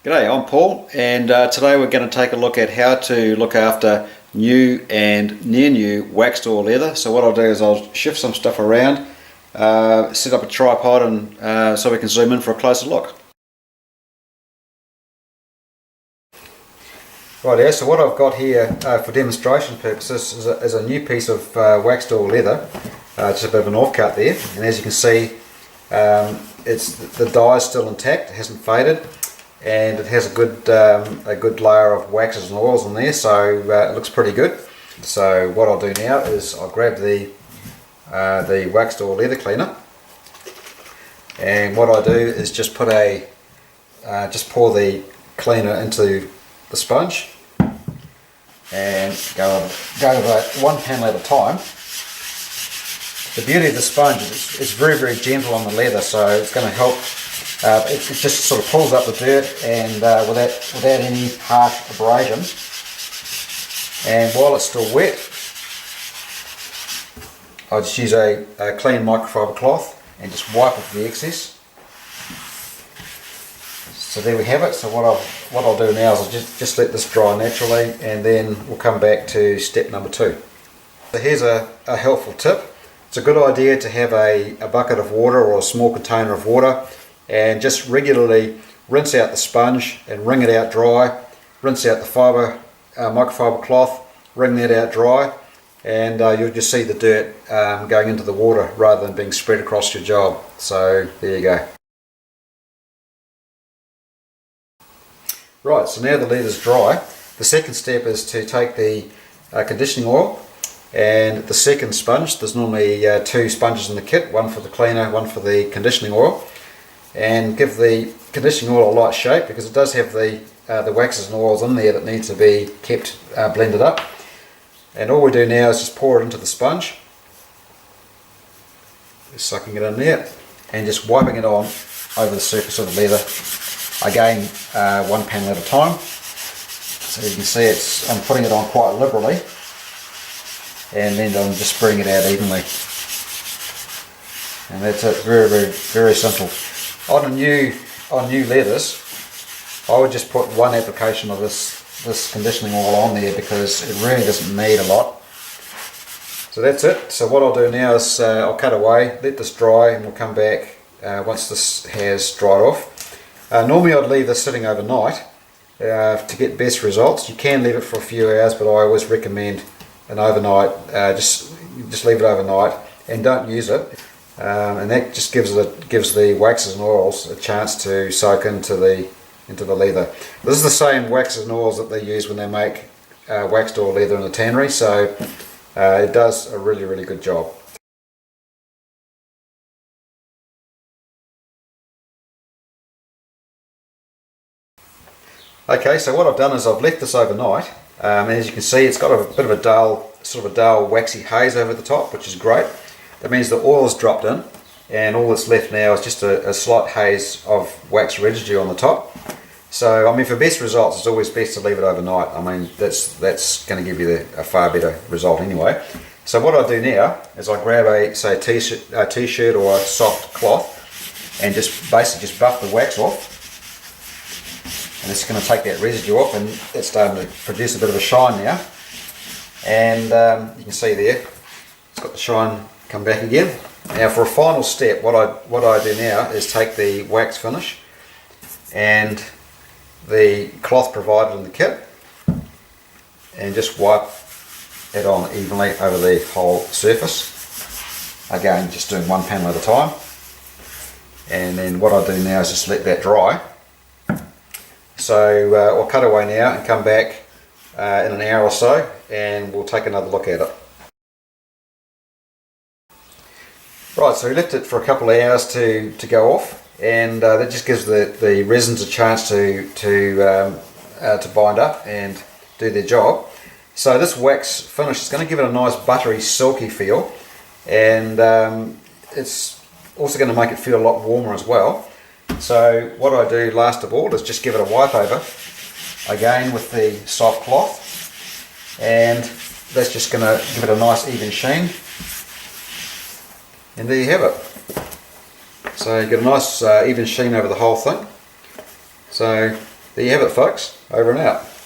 G'day, I'm Paul, and today we're going to take a look at how to look after new and near new waxed or leather. So what I'll do is I'll shift some stuff around, set up a tripod and so we can zoom in for a closer look. Right, yeah, so what I've got here for demonstration purposes is a new piece of waxed or leather, just a bit of an offcut there, and as you can see the dye is still intact, it hasn't faded. And it has a good layer of waxes and oils in there, so it looks pretty good. So what I'll do now is I'll grab the waxed or leather cleaner, and what I do is just put just pour the cleaner into the sponge and go over one panel at a time. The beauty of the sponge is it's very gentle on the leather, so it's going to help. It just sort of pulls up the dirt and without any harsh abrasion. And while it's still wet, I just use a clean microfiber cloth and just wipe off the excess. So there we have it. So what I'll do now is I'll just let this dry naturally, and then we'll come back to step number 2. So here's a helpful tip. It's a good idea to have a bucket of water or a small container of water, and just regularly rinse out the sponge and wring it out dry, rinse out the microfiber cloth, wring that out dry, and you'll just see the dirt going into the water rather than being spread across your job. So there you go. Right, so now the leather's dry, the second step is to take the conditioning oil and the second sponge. There's normally 2 sponges in the kit, one for the cleaner, one for the conditioning oil, and give the conditioning oil a light shake because it does have the waxes and oils in there that need to be kept blended up. And all we do now is just pour it into the sponge, just sucking it in there and just wiping it on over the surface of the leather, again one panel at a time. So you can see I'm putting it on quite liberally, and then I'm just spreading it out evenly, and that's it. Very simple. On new leathers, I would just put one application of this conditioning oil on there because it really doesn't need a lot. So that's it. So what I'll do now is I'll cut away, let this dry, and we'll come back once this has dried off. Normally I'd leave this sitting overnight to get best results. You can leave it for a few hours, but I always recommend an overnight. Just leave it overnight and don't use it. And that just gives the waxes and oils a chance to soak into the leather. This is the same waxes and oils that they use when they make waxed or leather in the tannery, so it does a really good job. Okay, so what I've done is I've left this overnight. As you can see, it's got a bit of a dull waxy haze over the top, which is great. That means the oil is dropped in, and all that's left now is just a slight haze of wax residue on the top. So I mean, for best results, it's always best to leave it overnight. I mean, that's going to give you a far better result anyway. So what I do now is I grab a t-shirt or a soft cloth and just basically just buff the wax off, and it's going to take that residue off, and it's starting to produce a bit of a shine now. And you can see there, it's got the shine come back again. Now for a final step, what I do now is take the wax finish and the cloth provided in the kit and just wipe it on evenly over the whole surface. Again, just doing one panel at a time. And then what I do now is just let that dry. So I'll cut away now and come back in an hour or so, and we'll take another look at it. Right, so we left it for a couple of hours to go off, and that just gives the resins a chance to bind up and do their job. So this wax finish is going to give it a nice buttery, silky feel, and it's also going to make it feel a lot warmer as well. So what I do last of all is just give it a wipe over, again with the soft cloth, and that's just going to give it a nice even sheen. And there you have it. So you get a nice even sheen over the whole thing. So there you have it, folks. Over and out.